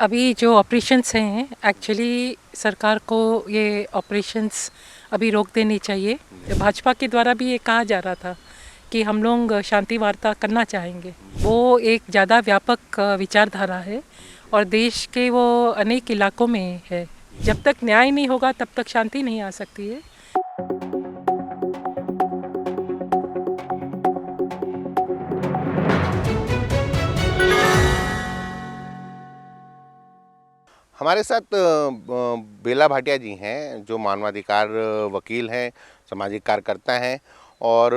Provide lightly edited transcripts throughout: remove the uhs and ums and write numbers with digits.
अभी जो ऑपरेशंस हैं एक्चुअली सरकार को ये ऑपरेशंस अभी रोक देनी चाहिए। भाजपा के द्वारा भी ये कहा जा रहा था कि हम लोग शांति वार्ता करना चाहेंगे। वो एक ज़्यादा व्यापक विचारधारा है और देश के वो अनेक इलाकों में है। जब तक न्याय नहीं होगा तब तक शांति नहीं आ सकती है। हमारे साथ बेला भाटिया जी हैं, जो मानवाधिकार वकील हैं, सामाजिक कार्यकर्ता हैं और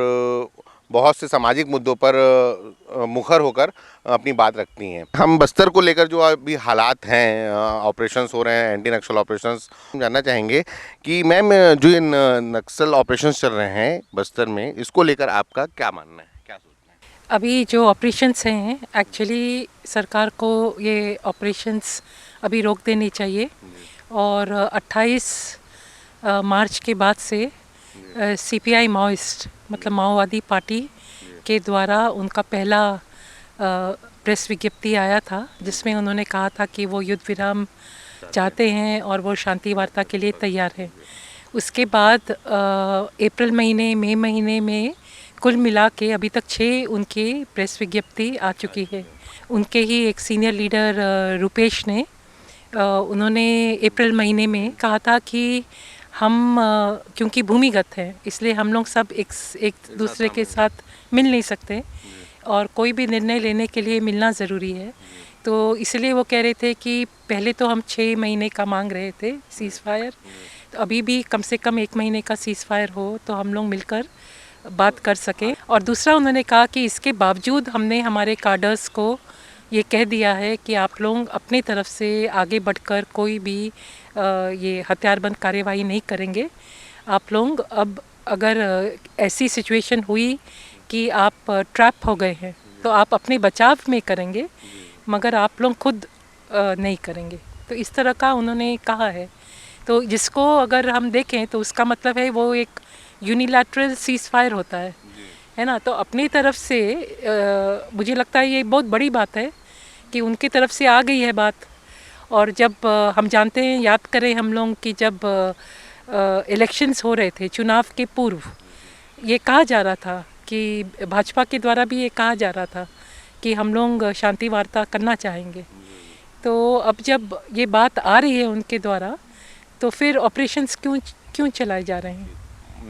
बहुत से सामाजिक मुद्दों पर मुखर होकर अपनी बात रखती हैं। हम बस्तर को लेकर जो अभी हालात हैं, ऑपरेशंस हो रहे हैं, एंटी नक्सल ऑपरेशंस, हम जानना चाहेंगे कि मैम, जो ये नक्सल ऑपरेशंस चल रहे हैं बस्तर में, इसको लेकर आपका क्या मानना है, क्या सोचना है? अभी जो ऑपरेशंस हैं एक्चुअली सरकार को ये ऑपरेशंस अभी रोक देनी चाहिए और 28 मार्च के बाद से सीपीआई माओइस्ट मतलब माओवादी पार्टी के द्वारा उनका पहला प्रेस विज्ञप्ति आया था, जिसमें उन्होंने कहा था कि वो युद्ध विराम चाहते हैं और वो शांति वार्ता के लिए तैयार हैं। उसके बाद अप्रैल महीने, मई महीने में कुल मिला के अभी तक 6 उनकी प्रेस विज्ञप्ति आ चुकी है। उनके ही एक सीनियर लीडर रुपेश ने उन्होंने अप्रैल महीने में कहा था कि हम क्योंकि भूमिगत है इसलिए हम लोग सब एक दूसरे के साथ मिल नहीं सकते और कोई भी निर्णय लेने के लिए मिलना ज़रूरी है। तो इसलिए वो कह रहे थे कि पहले तो हम 6 महीने का मांग रहे थे सीज़ फायर, तो अभी भी कम से कम 1 महीने का सीज़ फायर हो तो हम लोग मिलकर बात कर सकें। और दूसरा उन्होंने कहा कि इसके बावजूद हमने हमारे कार्डर्स को ये कह दिया है कि आप लोग अपनी तरफ से आगे बढ़कर कोई भी ये हथियारबंद कार्यवाही नहीं करेंगे। आप लोग अब अगर ऐसी सिचुएशन हुई कि आप ट्रैप हो गए हैं तो आप अपने बचाव में करेंगे, मगर आप लोग खुद नहीं करेंगे। तो इस तरह का उन्होंने कहा है। तो जिसको अगर हम देखें तो उसका मतलब है वो एक यूनिलैटरल सीज़ फायर होता है ना। तो अपनी तरफ से मुझे लगता है ये बहुत बड़ी बात है कि उनकी तरफ से आ गई है बात। और जब हम जानते हैं, याद करें हम लोग कि जब इलेक्शंस हो रहे थे, चुनाव के पूर्व ये कहा जा रहा था कि भाजपा के द्वारा भी ये कहा जा रहा था कि हम लोग शांति वार्ता करना चाहेंगे। तो अब जब ये बात आ रही है उनके द्वारा तो फिर ऑपरेशंस क्यों चलाए जा रहे हैं?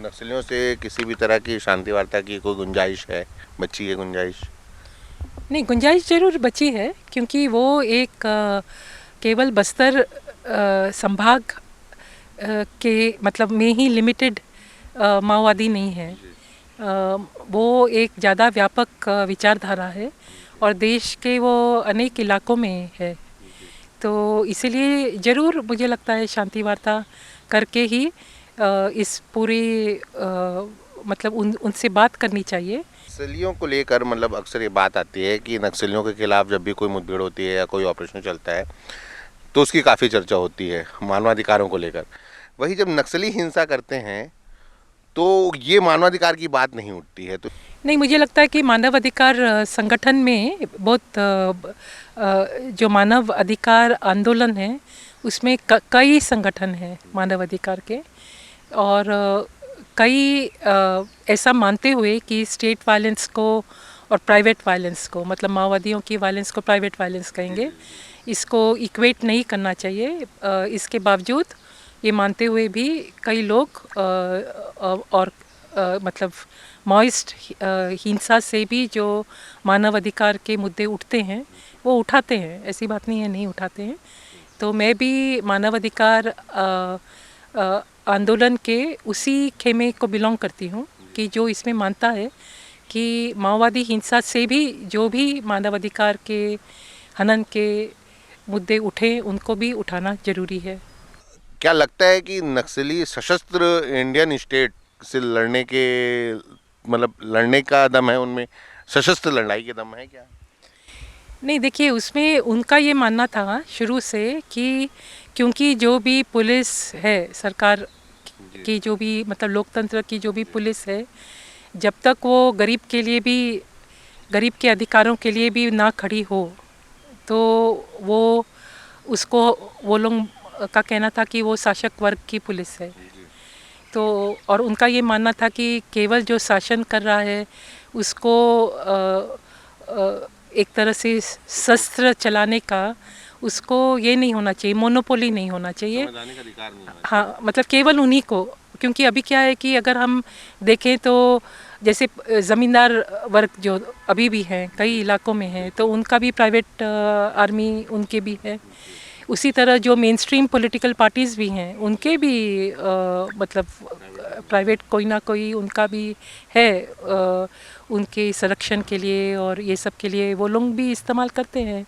नक्सलियों से किसी भी तरह की शांति वार्ता की कोई गुंजाइश है, बची है गुंजाइश? नहीं, गुंजाइश ज़रूर बची है क्योंकि वो एक केवल बस्तर संभाग के मतलब में ही लिमिटेड माओवादी नहीं है। वो एक ज़्यादा व्यापक विचारधारा है और देश के वो अनेक इलाकों में है। तो इसीलिए ज़रूर मुझे लगता है शांति वार्ता करके ही इस पूरे मतलब उनसे बात करनी चाहिए। नक्सलियों को लेकर मतलब अक्सर ये बात आती है कि नक्सलियों के खिलाफ जब भी कोई मुठभेड़ होती है या कोई ऑपरेशन चलता है तो उसकी काफ़ी चर्चा होती है मानवाधिकारों को लेकर। वही जब नक्सली हिंसा करते हैं तो ये मानवाधिकार की बात नहीं उठती है। तो नहीं, मुझे लगता है कि मानव अधिकार संगठन में बहुत जो मानव अधिकार आंदोलन है उसमें कई संगठन हैं मानव अधिकार के और कई ऐसा मानते हुए कि स्टेट वायलेंस को और प्राइवेट वायलेंस को, मतलब माओवादियों की वायलेंस को प्राइवेट वायलेंस कहेंगे, इसको इक्वेट नहीं करना चाहिए। इसके बावजूद ये मानते हुए भी कई लोग और मतलब माओइस्ट हिंसा से भी जो मानव अधिकार के मुद्दे उठते हैं वो उठाते हैं, ऐसी बात नहीं है नहीं उठाते हैं। तो मैं भी मानव अधिकार आंदोलन के उसी खेमे को बिलोंग करती हूँ कि जो इसमें मानता है कि माओवादी हिंसा से भी जो भी मानवाधिकार के हनन के मुद्दे उठे उनको भी उठाना जरूरी है। क्या लगता है कि नक्सली सशस्त्र इंडियन स्टेट से लड़ने के मतलब लड़ने का दम है उनमें, सशस्त्र लड़ाई के दम है क्या? नहीं, देखिए उसमें उनका ये मानना था शुरू से कि क्योंकि जो भी पुलिस है सरकार की, जो भी मतलब लोकतंत्र की जो भी पुलिस है, जब तक वो गरीब के लिए भी, गरीब के अधिकारों के लिए भी ना खड़ी हो तो वो उसको वो लोग का कहना था कि वो शासक वर्ग की पुलिस है। तो और उनका ये मानना था कि केवल जो शासन कर रहा है उसको एक तरह से शस्त्र चलाने का उसको ये नहीं होना चाहिए, मोनोपोली नहीं होना चाहिए। संवैधानिक अधिकार नहीं होना हाँ, मतलब केवल उन्हीं को, क्योंकि अभी क्या है कि अगर हम देखें तो जैसे ज़मींदार वर्ग जो अभी भी हैं कई इलाकों में है, तो उनका भी प्राइवेट आर्मी उनके भी है। उसी तरह जो मेन स्ट्रीम पॉलिटिकल पार्टीज़ भी हैं उनके भी मतलब प्राइवेट कोई ना कोई उनका भी है, उनके संरक्षण के लिए और ये सब के लिए वो लोग भी इस्तेमाल करते हैं।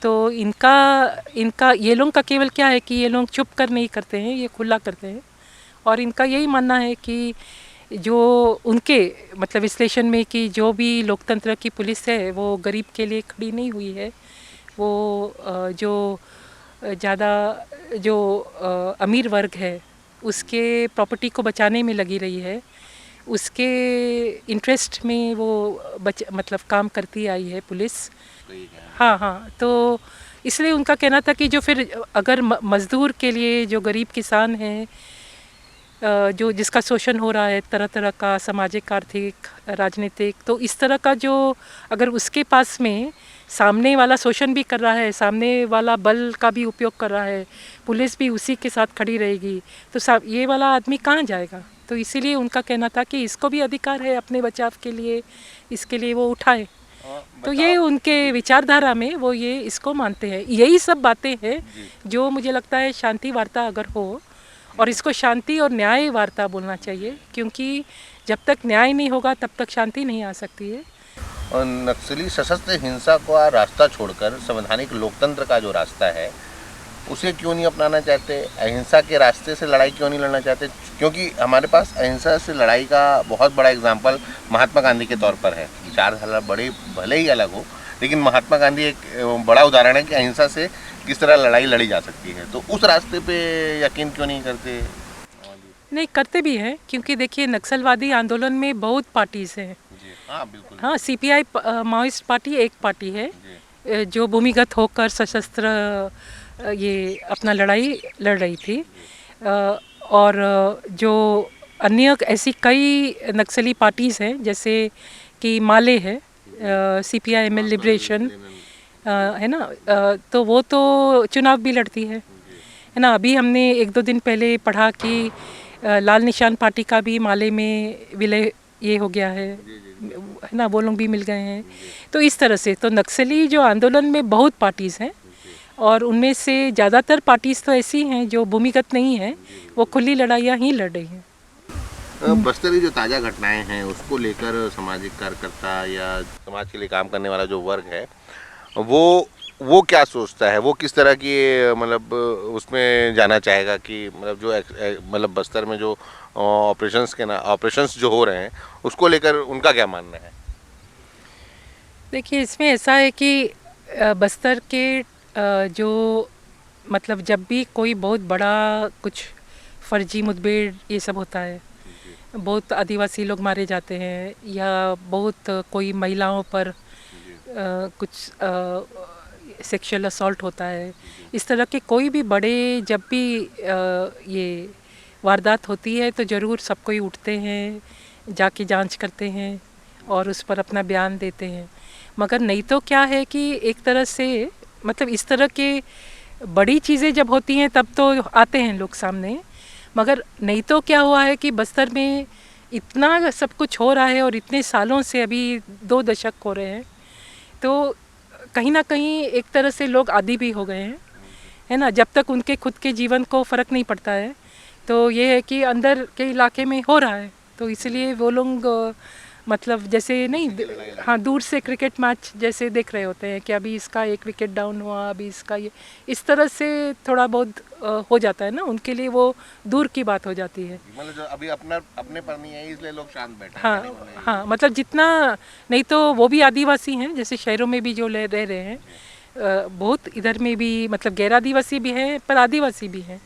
तो इनका इनका ये लोग का केवल क्या है कि ये लोग चुप कर नहीं करते हैं, ये खुला करते हैं। और इनका यही मानना है कि जो उनके मतलब विश्लेषण में कि जो भी लोकतंत्र की पुलिस है वो गरीब के लिए खड़ी नहीं हुई है, वो जो ज़्यादा जो अमीर वर्ग है उसके प्रॉपर्टी को बचाने में लगी रही है, उसके इंटरेस्ट में वो मतलब काम करती आई है पुलिस। हाँ हाँ, तो इसलिए उनका कहना था कि जो फिर अगर मज़दूर के लिए जो गरीब किसान है जो जिसका शोषण हो रहा है तरह तरह का सामाजिक, आर्थिक, राजनीतिक, तो इस तरह का जो अगर उसके पास में सामने वाला शोषण भी कर रहा है, सामने वाला बल का भी उपयोग कर रहा है, पुलिस भी उसी के साथ खड़ी रहेगी, तो ये वाला आदमी कहाँ जाएगा। तो इसीलिए उनका कहना था कि इसको भी अधिकार है अपने बचाव के लिए, इसके लिए वो उठाए। तो ये उनके विचारधारा में वो ये इसको मानते हैं। यही सब बातें हैं जो मुझे लगता है शांति वार्ता अगर हो, और इसको शांति और न्याय वार्ता बोलना चाहिए, क्योंकि जब तक न्याय नहीं होगा तब तक शांति नहीं आ सकती है। और नक्सली सशस्त्र हिंसा का रास्ता छोड़कर संवैधानिक लोकतंत्र का जो रास्ता है उसे क्यों नहीं अपनाना चाहते, अहिंसा के रास्ते से लड़ाई क्यों नहीं लड़ना चाहते? क्योंकि हमारे पास अहिंसा से लड़ाई का बहुत बड़ा एग्जाम्पल महात्मा गांधी के तौर पर है। विचारधारा बड़े भले ही अलग हो, लेकिन महात्मा गांधी एक बड़ा उदाहरण है कि अहिंसा से किस तरह लड़ाई लड़ी जा सकती है। तो उस रास्ते पे यकीन क्यों नहीं करते? नहीं, करते भी हैं, क्योंकि देखिए नक्सलवादी आंदोलन में बहुत पार्टीज हैं। हाँ बिल्कुल। हाँ, सीपीआई माओइस्ट पार्टी एक पार्टी है जो भूमिगत होकर सशस्त्र ये अपना लड़ाई लड़ रही थी, और जो अन्य ऐसी कई नक्सली पार्टीज़ हैं जैसे कि माले है, CPI-ML लिबरेशन है ना, तो वो तो चुनाव भी लड़ती है ना। अभी हमने एक दो दिन पहले पढ़ा कि लाल निशान पार्टी का भी माले में विलय ये हो गया है ना, वो लोग भी मिल गए हैं। तो इस तरह से तो नक्सली जो आंदोलन में बहुत पार्टीज़ हैं, और उनमें से ज़्यादातर पार्टीज़ तो ऐसी हैं जो भूमिगत नहीं हैं, वो खुली लड़ाइयाँ ही लड़ रही हैं। बस्तर की जो ताज़ा घटनाएं हैं उसको लेकर सामाजिक कार्यकर्ता या समाज के लिए काम करने वाला जो वर्ग है वो क्या सोचता है, वो किस तरह की मतलब उसमें जाना चाहेगा कि मतलब जो मतलब बस्तर में जो ऑपरेशंस जो हो रहे हैं उसको लेकर उनका क्या मानना है? देखिए, इसमें ऐसा है कि बस्तर के जो मतलब जब भी कोई बहुत बड़ा कुछ फर्जी मुठभेड़ ये सब होता है, बहुत आदिवासी लोग मारे जाते हैं या बहुत कोई महिलाओं पर कुछ सेक्सुअल असॉल्ट होता है, इस तरह के कोई भी बड़े जब भी ये वारदात होती है तो ज़रूर सब कोई उठते हैं, जाके जांच करते हैं और उस पर अपना बयान देते हैं। मगर नहीं तो क्या है कि एक तरह से मतलब इस तरह के बड़ी चीज़ें जब होती हैं तब तो आते हैं लोग सामने, मगर नहीं तो क्या हुआ है कि बस्तर में इतना सब कुछ हो रहा है और इतने सालों से, अभी 2 दशक हो रहे हैं, तो कहीं ना कहीं एक तरह से लोग आदी भी हो गए हैं, है ना। जब तक उनके खुद के जीवन को फ़र्क नहीं पड़ता है तो ये है कि अंदर के इलाके में हो रहा है, तो इसलिए वो लोग मतलब जैसे नहीं, हाँ, दूर से क्रिकेट मैच जैसे देख रहे होते हैं कि अभी इसका 1 विकेट डाउन हुआ, अभी इसका ये, इस तरह से थोड़ा बहुत हो जाता है ना, उनके लिए वो दूर की बात हो जाती है। मतलब जो अभी अपने पर नहीं है इसलिए लोग शांत बैठे हैं। हाँ हाँ, मतलब जितना नहीं तो वो भी आदिवासी हैं, जैसे शहरों में भी जो रह रहे हैं, बहुत इधर में भी मतलब गैर आदिवासी भी हैं पर आदिवासी भी हैं,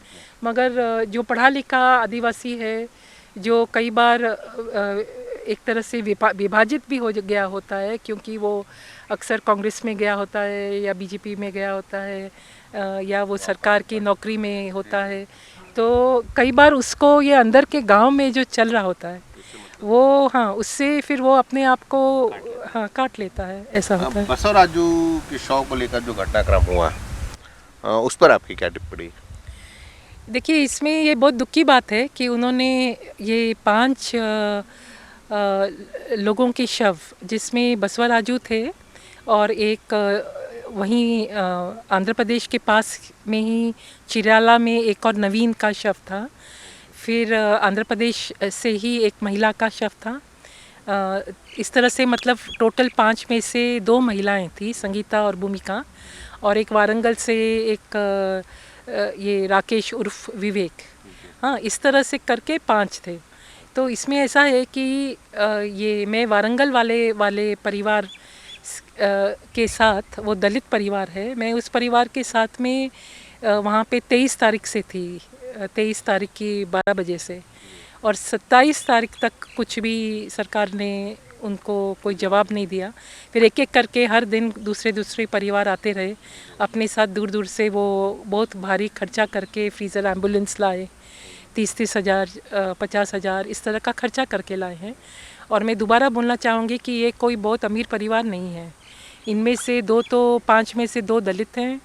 मगर जो पढ़ा लिखा आदिवासी है जो कई बार एक तरह से विभाजित भी हो गया होता है, क्योंकि वो अक्सर कांग्रेस में गया होता है या बीजेपी में गया होता है, या वो सरकार की नौकरी में होता है, तो कई बार उसको ये अंदर के गांव में जो चल रहा होता है वो, हाँ, उससे फिर वो अपने आप को, हाँ, काट लेता है, ऐसा होता है। बसवराजू के शव को लेकर जो घटनाक्रम हुआ, उस पर आपकी क्या टिप्पणी? देखिए, इसमें ये बहुत दुख की बात है कि उन्होंने ये 5 लोगों के शव, जिसमें बसवराजू थे और एक वहीं आंध्र प्रदेश के पास में ही चिराला में एक और नवीन का शव था, फिर आंध्र प्रदेश से ही एक महिला का शव था। इस तरह से मतलब टोटल 5 में से 2 महिलाएं थी, संगीता और भूमिका, और एक वारंगल से एक ये राकेश उर्फ विवेक। हाँ, इस तरह से करके 5 थे। तो इसमें ऐसा है कि ये मैं वारंगल वाले परिवार के साथ, वो दलित परिवार है, मैं उस परिवार के साथ में वहाँ पे 23 तारीख से थी, 23 तारीख की 12 बजे से, और 27 तारीख तक कुछ भी सरकार ने उनको कोई जवाब नहीं दिया। फिर एक एक करके हर दिन दूसरे परिवार आते रहे, अपने साथ दूर दूर से वो बहुत भारी खर्चा करके फ्रीज़र एम्बुलेंस लाए, 30-30 हज़ार 50 हज़ार इस तरह का खर्चा करके लाए हैं। और मैं दोबारा बोलना चाहूँगी कि ये कोई बहुत अमीर परिवार नहीं है। इनमें से 5 में से 2 दलित हैं,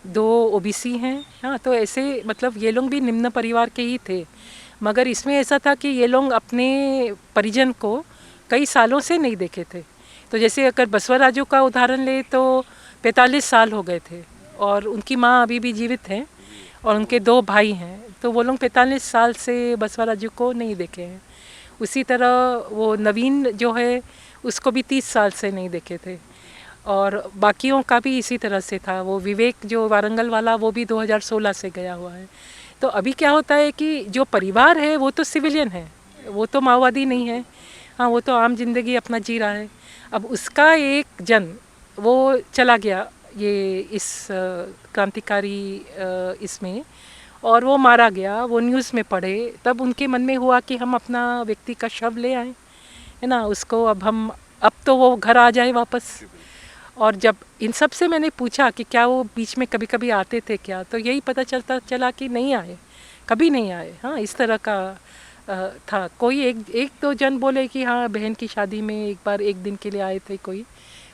2 ओबीसी हैं। हाँ, तो ऐसे मतलब ये लोग भी निम्न परिवार के ही थे, मगर इसमें ऐसा था कि ये लोग अपने परिजन को कई सालों से नहीं देखे थे। तो जैसे अगर बसवराजू का उदाहरण ले तो 45 साल हो गए थे, और उनकी माँ अभी भी जीवित हैं, और उनके 2 भाई हैं, तो वो लोग 45 साल से बसवराजू को नहीं देखे हैं। उसी तरह वो नवीन जो है उसको भी 30 साल से नहीं देखे थे, और बाकियों का भी इसी तरह से था। वो विवेक जो वारंगल वाला, वो भी 2016 से गया हुआ है। तो अभी क्या होता है कि जो परिवार है वो तो सिविलियन है, वो तो माओवादी नहीं है, हाँ, वो तो आम जिंदगी अपना जी रहा है। अब उसका एक जन वो चला गया ये इस क्रांतिकारी इसमें, और वो मारा गया, वो न्यूज़ में पढ़े, तब उनके मन में हुआ कि हम अपना व्यक्ति का शव ले आए, है ना, उसको अब तो वो घर आ जाए वापस। और जब इन सब से मैंने पूछा कि क्या वो बीच में कभी कभी आते थे क्या, तो यही पता चला कि नहीं आए, कभी नहीं आए। हाँ, इस तरह का था। कोई एक दो जन बोले कि हाँ, बहन की शादी में एक बार 1 दिन के लिए आए थे कोई,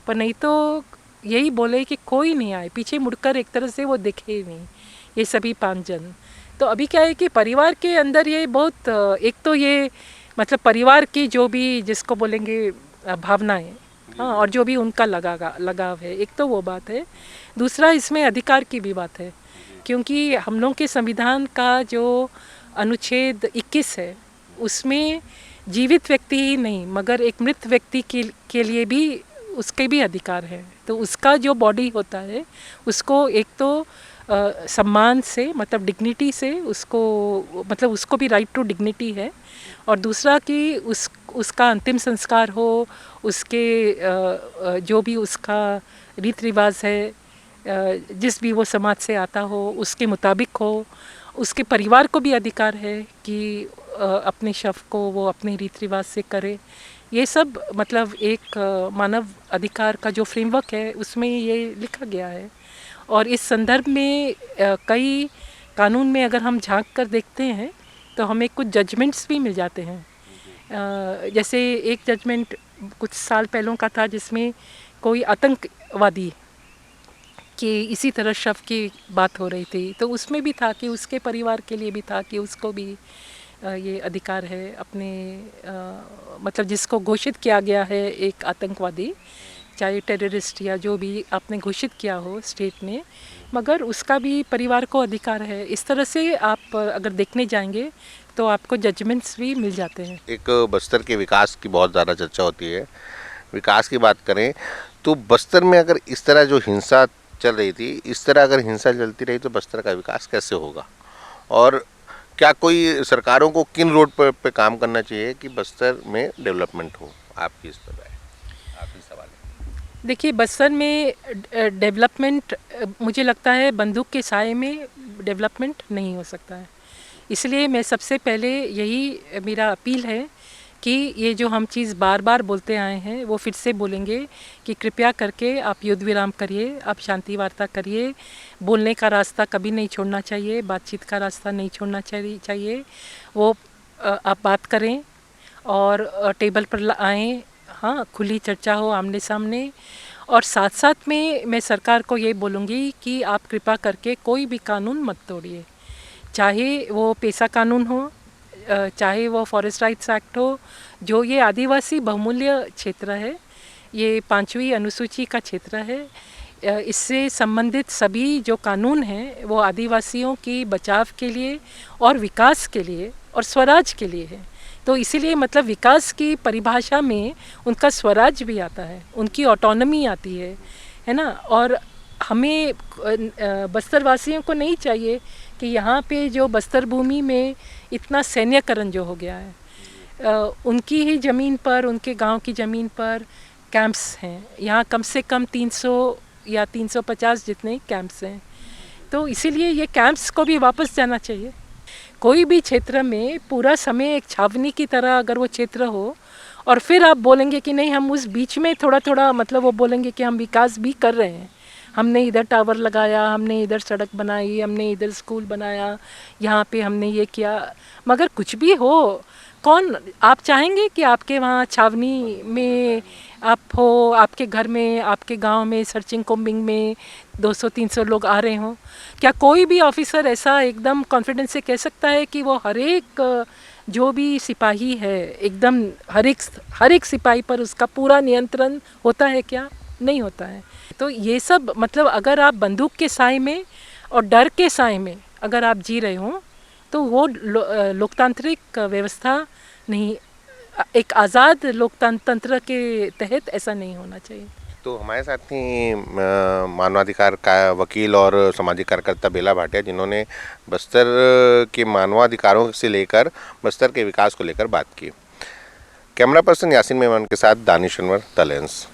पर नहीं तो यही बोले कि कोई नहीं आए, पीछे मुड़कर एक तरह से वो दिखे ही नहीं, ये सभी 5 जन। तो अभी क्या है कि परिवार के अंदर ये बहुत एक तो ये मतलब परिवार की जो भी जिसको बोलेंगे भावनाएं, हाँ, और जो भी उनका लगाव है, एक तो वो बात है। दूसरा इसमें अधिकार की भी बात है, क्योंकि हम लोग के संविधान का जो अनुच्छेद 21 है, उसमें जीवित व्यक्ति ही नहीं मगर एक मृत व्यक्ति के लिए भी उसके भी अधिकार हैं। तो उसका जो बॉडी होता है उसको एक तो सम्मान से, मतलब डिग्निटी से उसको, मतलब उसको भी राइट टू डिग्निटी है, और दूसरा कि उसका अंतिम संस्कार हो, उसके जो भी उसका रीति रिवाज है, जिस भी वो समाज से आता हो उसके मुताबिक हो। उसके परिवार को भी अधिकार है कि अपने शव को वो अपने रीति रिवाज से करे। ये सब मतलब एक मानव अधिकार का जो फ्रेमवर्क है उसमें ये लिखा गया है। और इस संदर्भ में कई कानून में अगर हम झांक कर देखते हैं तो हमें कुछ जजमेंट्स भी मिल जाते हैं। जैसे एक जजमेंट कुछ साल पहलों का था जिसमें कोई आतंकवादी कि इसी तरह शव की बात हो रही थी, तो उसमें भी था कि उसके परिवार के लिए भी था कि उसको भी ये अधिकार है अपने मतलब जिसको घोषित किया गया है एक आतंकवादी, चाहे टेररिस्ट या जो भी आपने घोषित किया हो स्टेट ने, मगर उसका भी परिवार को अधिकार है। इस तरह से आप अगर देखने जाएंगे तो आपको जजमेंट्स भी मिल जाते हैं। एक बस्तर के विकास की बहुत ज़्यादा चर्चा होती है। विकास की बात करें तो बस्तर में अगर इस तरह जो हिंसा चल रही थी, इस तरह अगर हिंसा चलती रही तो बस्तर का विकास कैसे होगा? और क्या कोई सरकारों को किन रोड पे काम करना चाहिए कि बस्तर में डेवलपमेंट हो? आपकी इस पर आखिरी सवाल है। देखिए, बस्तर में डेवलपमेंट मुझे लगता है बंदूक के साए में डेवलपमेंट नहीं हो सकता है। इसलिए मैं सबसे पहले यही मेरा अपील है कि ये जो हम चीज़ बार बार बोलते आए हैं वो फिर से बोलेंगे कि कृपया करके आप युद्ध विराम करिए, आप शांति वार्ता करिए, बोलने का रास्ता कभी नहीं छोड़ना चाहिए, बातचीत का रास्ता नहीं छोड़ना चाहिए। वो आप बात करें और टेबल पर आएँ, हाँ, खुली चर्चा हो आमने सामने। और साथ साथ में मैं सरकार को ये बोलूँगी कि आप कृपा करके कोई भी कानून मत तोड़िए, चाहे वो पेशा कानून हो, चाहे वो फॉरेस्ट राइट्स एक्ट हो। जो ये आदिवासी बहुमूल्य क्षेत्र है, ये 5वीं अनुसूची का क्षेत्र है, इससे संबंधित सभी जो कानून हैं वो आदिवासियों की बचाव के लिए और विकास के लिए और स्वराज के लिए है। तो इसीलिए मतलब विकास की परिभाषा में उनका स्वराज भी आता है, उनकी ऑटोनॉमी आती है ना। और हमें बस्तर वासियों को नहीं चाहिए कि यहाँ पे जो बस्तर भूमि में इतना सैन्यकरण जो हो गया है, उनकी ही ज़मीन पर, उनके गांव की ज़मीन पर कैंप्स हैं। यहाँ कम से कम 300 या 350 जितने कैंप्स हैं। तो इसीलिए ये कैंप्स को भी वापस जाना चाहिए। कोई भी क्षेत्र में पूरा समय एक छावनी की तरह अगर वो क्षेत्र हो और फिर आप बोलेंगे कि नहीं हम उस बीच में थोड़ा थोड़ा मतलब वो बोलेंगे कि हम विकास भी कर रहे हैं, हमने इधर टावर लगाया, हमने इधर सड़क बनाई, हमने इधर स्कूल बनाया, यहाँ पे हमने ये किया, मगर कुछ भी हो, कौन आप चाहेंगे कि आपके वहाँ छावनी में आप हो, आपके घर में, आपके गांव में सर्चिंग कोम्बिंग में 200-300 लोग आ रहे हों? क्या कोई भी ऑफिसर ऐसा एकदम कॉन्फिडेंस से कह सकता है कि वो हर एक जो भी सिपाही है एकदम हर एक सिपाही पर उसका पूरा नियंत्रण होता है क्या? नहीं होता है। तो ये सब मतलब अगर आप बंदूक के साए में और डर के साए में अगर आप जी रहे हो तो वो लोकतांत्रिक व्यवस्था नहीं, एक आज़ाद लोकतंत्र के तहत ऐसा नहीं होना चाहिए। तो हमारे साथ थी मानवाधिकार का वकील और सामाजिक कार्यकर्ता बेला भाटिया, जिन्होंने बस्तर के मानवाधिकारों से लेकर बस्तर के विकास को लेकर बात की। कैमरा पर्सन यासीन मेमन के साथ दानिश अनवर, द लेंस।